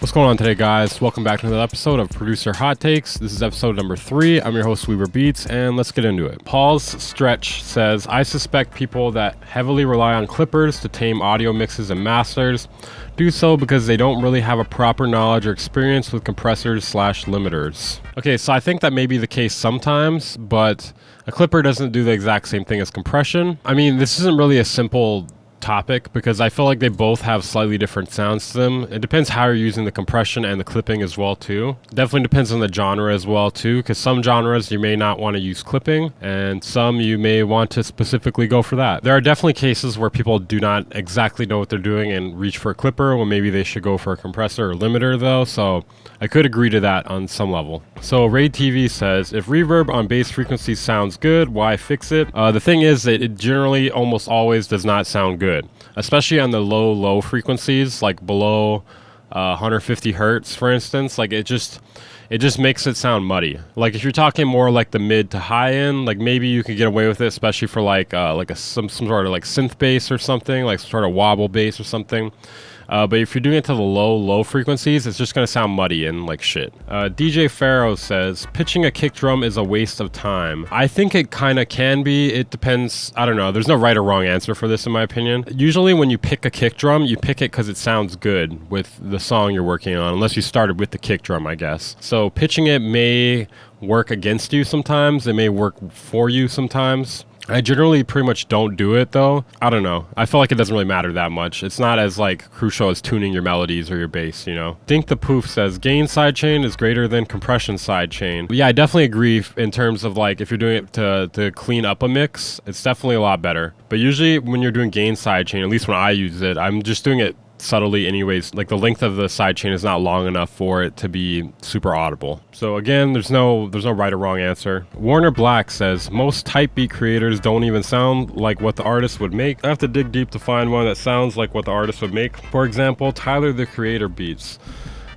What's going on today, guys? Welcome back to another episode of Producer Hot Takes. This is episode number 3. I'm your host, Weaver Beats, and let's get into it. Paul's Stretch says, I suspect people that heavily rely on clippers to tame audio mixes and masters do so because they don't really have a proper knowledge or experience with compressors/limiters. Okay, so I think that may be the case sometimes, but a clipper doesn't do the exact same thing as compression. I mean, this isn't really a simple topic because I feel like they both have slightly different sounds to them. It depends how you're using the compression and the clipping as well too. Definitely depends on the genre as well too, because some genres you may not want to use clipping and some you may want to specifically go for that. There are definitely cases where people do not exactly know what they're doing and reach for a clipper when maybe they should go for a compressor or limiter though, so I could agree to that on some level. So Raid TV says, if reverb on bass frequencies sounds good, why fix it? The thing is that it generally almost always does not sound good, especially on the low frequencies, like below 150 hertz, for instance. Like it just makes it sound muddy. Like if you're talking more like the mid to high end, like maybe you could get away with it, especially for like some sort of like synth bass or something, like some sort of wobble bass or something. But if you're doing it to the low frequencies, it's just going to sound muddy and like shit. DJ Pharaoh says, pitching a kick drum is a waste of time. I think it kind of can be. It depends. I don't know. There's no right or wrong answer for this in my opinion. Usually when you pick a kick drum, you pick it because it sounds good with the song you're working on, unless you started with the kick drum, I guess. So pitching it may work against you sometimes. It may work for you sometimes. I generally pretty much don't do it though. I don't know. I feel like it doesn't really matter that much. It's not as like crucial as tuning your melodies or your bass, you know. Dink the Poof says gain sidechain is greater than compression sidechain. Yeah, I definitely agree in terms of like if you're doing it to clean up a mix, it's definitely a lot better. But usually when you're doing gain sidechain, at least when I use it, I'm just doing it subtly anyways. Like the length of the sidechain is not long enough for it to be super audible. So again, there's no right or wrong answer. Warner Black says most type beat creators don't even sound like what the artist would make. I have to dig deep to find one that sounds like what the artist would make. For example, Tyler the Creator beats.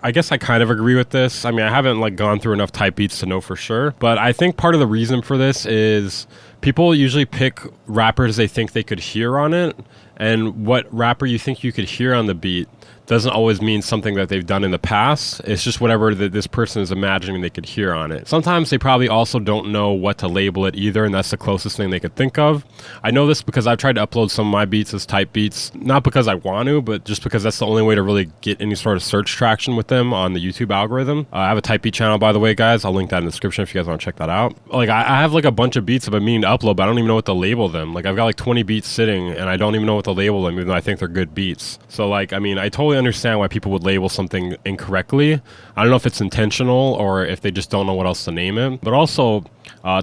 I guess I kind of agree with this. I mean, I haven't like gone through enough type beats to know for sure, but I think part of the reason for this is people usually pick rappers they think they could hear on it, and what rapper you think you could hear on the beat doesn't always mean something that they've done in the past. It's just whatever that this person is imagining they could hear on it. Sometimes they probably also don't know what to label it either, and that's the closest thing they could think of. I know this because I've tried to upload some of my beats as type beats, not because I want to, but just because that's the only way to really get any sort of search traction with them on the YouTube algorithm. I have a type beat channel, by the way, guys. I'll link that in the description if you guys want to check that out. Like I have like a bunch of beats I've been meaning to upload, but I don't even know what to label them. Like I've got like 20 beats sitting, and I don't even know what to label them, even though I think they're good beats. So like, I mean, I totally understand why people would label something incorrectly. I don't know if it's intentional or if they just don't know what else to name it. But also,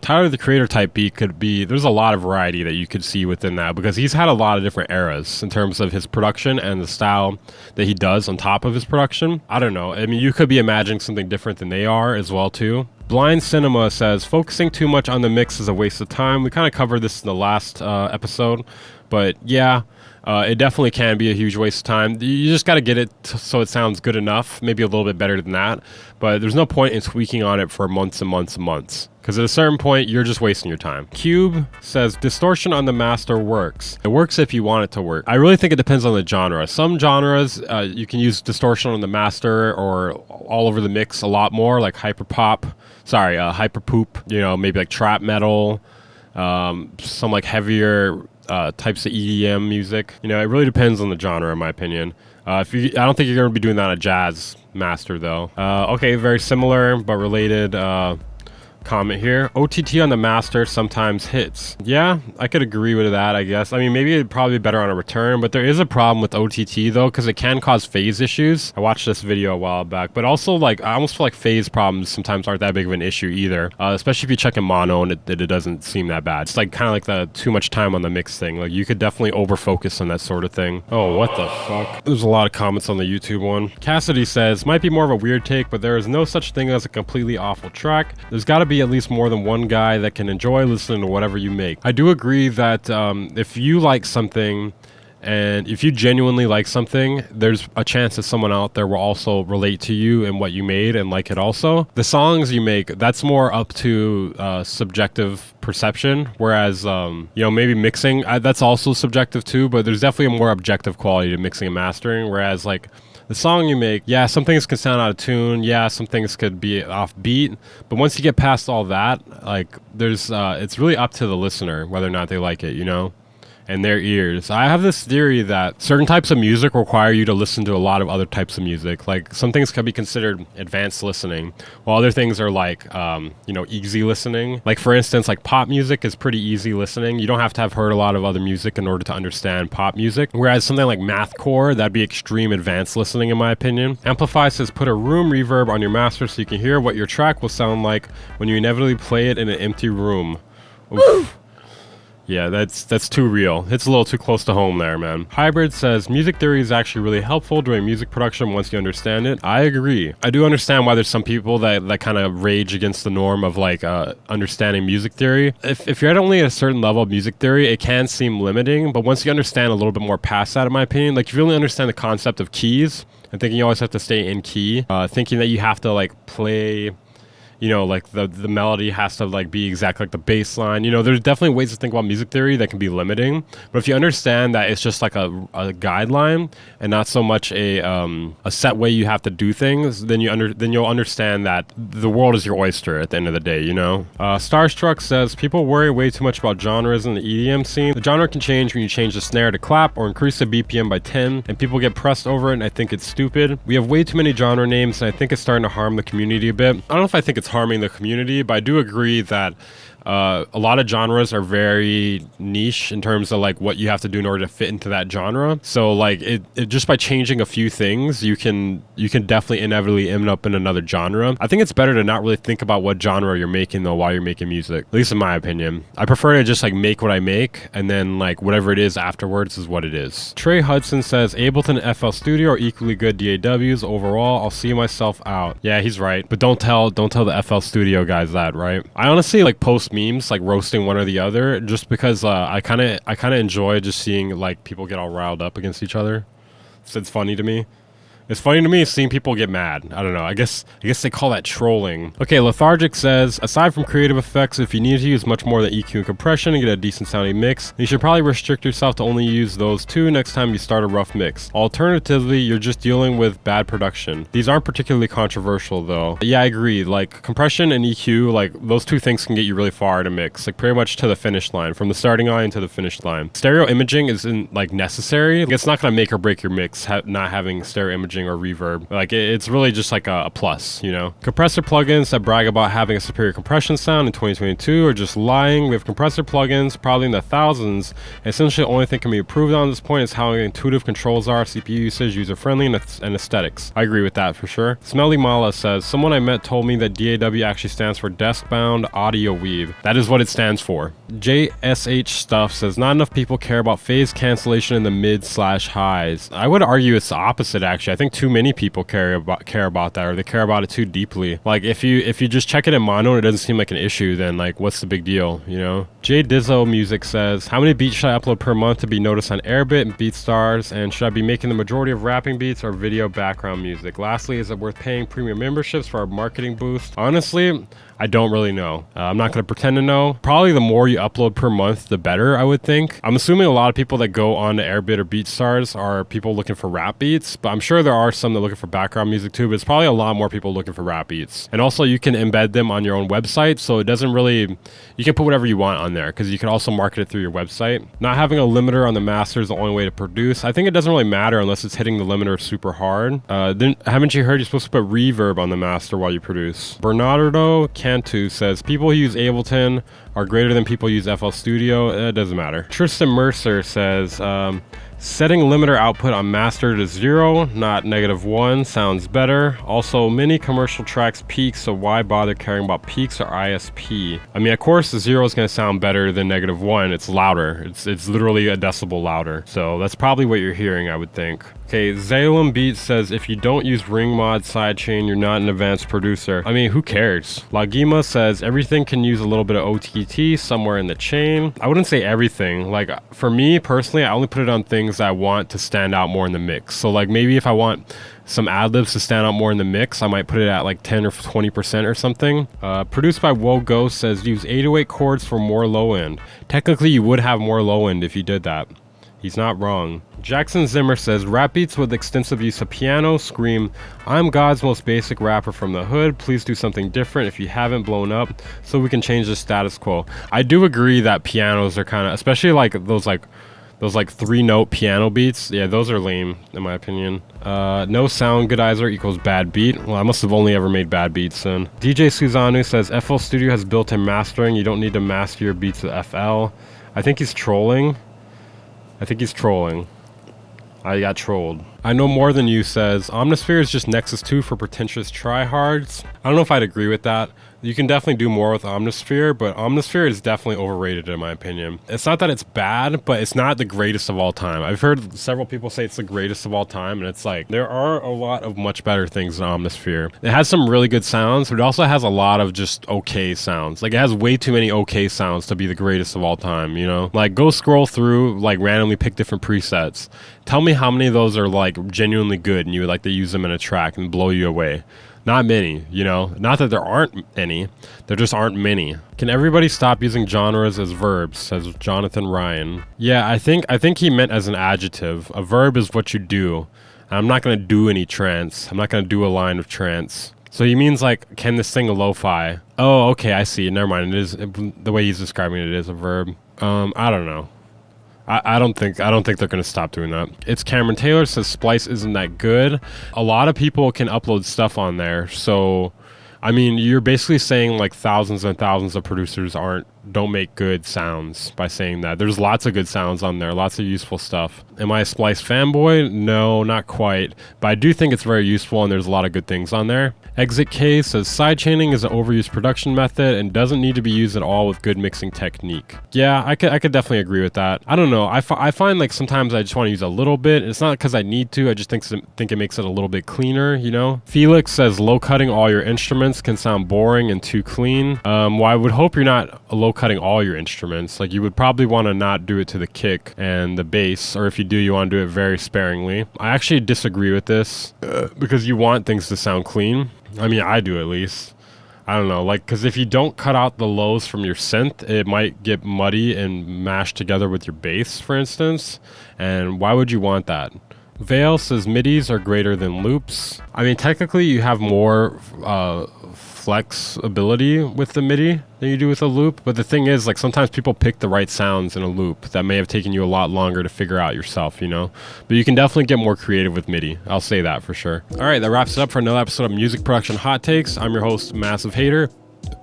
Tyler the Creator type beat could be, there's a lot of variety that you could see within that because he's had a lot of different eras in terms of his production and the style that he does on top of his production. I don't know. I mean, you could be imagining something different than they are as well too. Blind Cinema says, focusing too much on the mix is a waste of time. We kind of covered this in the last episode, but yeah, it definitely can be a huge waste of time. You just got to get it so it sounds good enough, maybe a little bit better than that, but there's no point in tweaking on it for months and months and months, because at a certain point, you're just wasting your time. Cube says, distortion on the master works. It works if you want it to work. I really think it depends on the genre. Some genres, you can use distortion on the master or all over the mix a lot more, like hyperpoop, you know, maybe like trap metal, some like heavier types of EDM music. You know, it really depends on the genre, in my opinion. I don't think you're going to be doing that on a jazz master, though. Okay, very similar but related comment here. OTT on the master sometimes hits. Yeah, I could agree with that, I guess. I mean, maybe it'd probably be better on a return, but there is a problem with OTT though, because it can cause phase issues. I watched this video a while back, but also like I almost feel like phase problems sometimes aren't that big of an issue either, especially if you check in mono and it doesn't seem that bad. It's like kind of like the too much time on the mix thing. Like you could definitely over focus on that sort of thing. Oh, what the fuck? There's a lot of comments on the YouTube one. Cassidy says, might be more of a weird take, but there is no such thing as a completely awful track. There's got to be at least more than one guy that can enjoy listening to whatever you make. I do agree that if you like something and if you genuinely like something, there's a chance that someone out there will also relate to you and what you made and like it also. The songs you make, that's more up to subjective perception, whereas you know, maybe mixing, that's also subjective too, but there's definitely a more objective quality to mixing and mastering, whereas like the song you make, yeah, some things can sound out of tune. Yeah, some things could be off beat. But once you get past all that, like there's, it's really up to the listener whether or not they like it, you know? And their ears. I have this theory that certain types of music require you to listen to a lot of other types of music. Like some things can be considered advanced listening, while other things are like, you know, easy listening. Like for instance, like pop music is pretty easy listening. You don't have to have heard a lot of other music in order to understand pop music. Whereas something like mathcore, that'd be extreme advanced listening in my opinion. Amplify says put a room reverb on your master so you can hear what your track will sound like when you inevitably play it in an empty room. Oof. Yeah, that's too real. It's a little too close to home there, man. Hybrid says, music theory is actually really helpful during music production once you understand it. I agree. I do understand why there's some people that kind of rage against the norm of like understanding music theory. If you're at only a certain level of music theory, it can seem limiting, but once you understand a little bit more past that, in my opinion, like if you really understand the concept of keys, and thinking you always have to stay in key, thinking that you have to like play, you know, like the melody has to like be exactly like the bass line. You know, there's definitely ways to think about music theory that can be limiting. But if you understand that it's just like a guideline and not so much a set way you have to do things, then you'll understand that the world is your oyster at the end of the day, you know? Starstruck says, people worry way too much about genres in the EDM scene. The genre can change when you change the snare to clap or increase the BPM by 10, and people get pressed over it, and I think it's stupid. We have way too many genre names, and I think it's starting to harm the community a bit. I don't know if I think it's harming the community, but I do agree that a lot of genres are very niche in terms of like what you have to do in order to fit into that genre. So like it just by changing a few things, you can definitely inevitably end up in another genre. I think it's better to not really think about what genre you're making though while you're making music, at least in my opinion. I prefer to just like make what I make, and then like whatever it is afterwards is what it is. Trey Hudson says, Ableton and FL Studio are equally good DAWs. Overall, I'll see myself out. Yeah, he's right, but don't tell the FL Studio guys that, right? I honestly like post memes like roasting one or the other just because I kind of enjoy just seeing like people get all riled up against each other. So it's funny to me. It's funny to me seeing people get mad. I don't know. I guess they call that trolling. Okay, Lethargic says, aside from creative effects, if you need to use much more than EQ and compression and get a decent sounding mix, you should probably restrict yourself to only use those two next time you start a rough mix. Alternatively, you're just dealing with bad production. These aren't particularly controversial though. Yeah, I agree. Like compression and EQ, like those two things can get you really far in a mix, like pretty much to the finish line, from the starting line to the finish line. Stereo imaging isn't like necessary. It's not gonna make or break your mix, not having stereo imaging or reverb. Like it's really just like a plus, you know. Compressor plugins that brag about having a superior compression sound in 2022 are just lying. We have compressor plugins probably in the thousands, and essentially the only thing can be improved on this point is how intuitive controls are, CPU usage, user friendly, and aesthetics. I agree with that for sure. Smelly Mala says, someone I met told me that DAW actually stands for desk bound audio weave. That is what it stands for. JSH Stuff says, not enough people care about phase cancellation in the mid/highs. I would argue it's the opposite actually. I think too many people care about that, or they care about it too deeply. Like if you just check it in mono and it doesn't seem like an issue, then like what's the big deal, you know? J Dizzo Music says, how many beats should I upload per month to be noticed on Airbit and BeatStars, and should I be making the majority of rapping beats or video background music? Lastly, is it worth paying premium memberships for our marketing boost? Honestly, I don't really know. I'm not going to pretend to know. Probably the more you upload per month, the better, I would think. I'm assuming a lot of people that go on to Airbit or BeatStars are people looking for rap beats, but I'm sure there are some that are looking for background music too, but it's probably a lot more people looking for rap beats. And also you can embed them on your own website, so it doesn't really, you can put whatever you want on there, because you can also market it through your website. Not having a limiter on the master is the only way to produce. I think it doesn't really matter unless it's hitting the limiter super hard. Then haven't you heard you're supposed to put reverb on the master while you produce? Bernardo Cantu says, people who use Ableton are greater than people who use FL Studio. It doesn't matter. Tristan Mercer says, setting limiter output on master to 0, not -1, sounds better. Also, many commercial tracks peak, so why bother caring about peaks or ISP? I mean, of course, the 0 is going to sound better than -1. It's louder. It's literally a decibel louder. So that's probably what you're hearing, I would think. Okay, Zalem Beats says, if you don't use ring mod sidechain, you're not an advanced producer. I mean, who cares? Lagima says, everything can use a little bit of OTT somewhere in the chain. I wouldn't say everything. Like, for me personally, I only put it on things that I want to stand out more in the mix. So like maybe if I want some ad-libs to stand out more in the mix, I might put it at like 10 or 20% or something. Produced by Woe Ghost says, use 808 chords for more low end. Technically, you would have more low end if you did that. He's not wrong. Jackson Zimmer says, rap beats with extensive use of piano scream, I'm God's most basic rapper from the hood. Please do something different if you haven't blown up so we can change the status quo. I do agree that pianos are kind of, especially like those 3-note piano beats. Yeah, those are lame in my opinion. No sound goodizer equals bad beat. Well, I must have only ever made bad beats then. DJ Suzanu says, FL Studio has built-in mastering. You don't need to master your beats with FL. I think he's trolling. I got trolled. I Know More Than You says, Omnisphere is just Nexus 2 for pretentious tryhards. I don't know if I'd agree with that. You can definitely do more with Omnisphere, but Omnisphere is definitely overrated in my opinion. It's not that it's bad, but it's not the greatest of all time. I've heard several people say it's the greatest of all time, and it's like, there are a lot of much better things in Omnisphere. It has some really good sounds, but it also has a lot of just okay sounds. Like, it has way too many okay sounds to be the greatest of all time, you know? Like, go scroll through, like, randomly pick different presets. Tell me how many of those are, like, genuinely good, and you would like to use them in a track and blow you away. Not many, you know? Not that there aren't any, there just aren't many. Can everybody stop using genres as verbs, says Jonathan Ryan. Yeah, I think he meant as an adjective. A verb is what you do. I'm not gonna do any trance. I'm not gonna do a line of trance. So he means like, can this thing a lo-fi? Oh, okay, I see. Never mind. It is the way he's describing it is a verb. I don't know. I don't think they're gonna stop doing that. It's Cameron Taylor says Splice isn't that good. A lot of people can upload stuff on there, so I mean, you're basically saying like thousands and thousands of producers don't make good sounds by saying that. There's lots of good sounds on there, lots of useful stuff. Am I a Splice fanboy? No, not quite. But I do think it's very useful and there's a lot of good things on there. Exit K says sidechaining is an overused production method and doesn't need to be used at all with good mixing technique. Yeah, I could definitely agree with that. I don't know. I find like sometimes I just want to use a little bit. It's not because I need to. I just think it makes it a little bit cleaner, you know? Felix says low cutting all your instruments can sound boring and too clean. Well, I would hope you're not low cutting all your instruments. Like, you would probably want to not do it to the kick and the bass, or if you do, you want to do it very sparingly. I actually disagree with this because you want things to sound clean. I mean, I do at least. I don't know, like, because if you don't cut out the lows from your synth, it might get muddy and mashed together with your bass, for instance. And why would you want that? Vale says midis are greater than loops. I mean, technically you have more flexibility with the MIDI than you do with a loop, but the thing is, like, sometimes people pick the right sounds in a loop that may have taken you a lot longer to figure out yourself, you know? But you can definitely get more creative with MIDI. I'll say that for sure. All right, that wraps it up for another episode of Music Production Hot Takes. I'm your host, Massive Hater.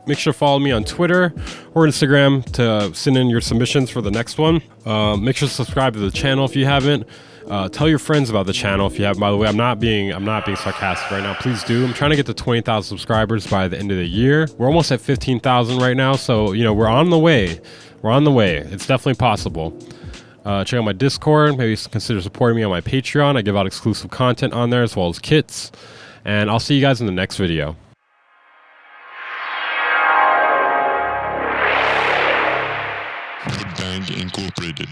Make sure to follow me on Twitter or Instagram to send in your submissions for the next one. Make sure to subscribe to the channel if you haven't. Tell your friends about the channel if you have. By the way, I'm not being sarcastic right now. Please do. I'm trying to get to 20,000 subscribers by the end of the year. We're almost at 15,000 right now, so you know, we're on the way. We're on the way. It's definitely possible. Check out my Discord. Maybe consider supporting me on my Patreon. I give out exclusive content on there as well as kits. And I'll see you guys in the next video. Band Incorporated.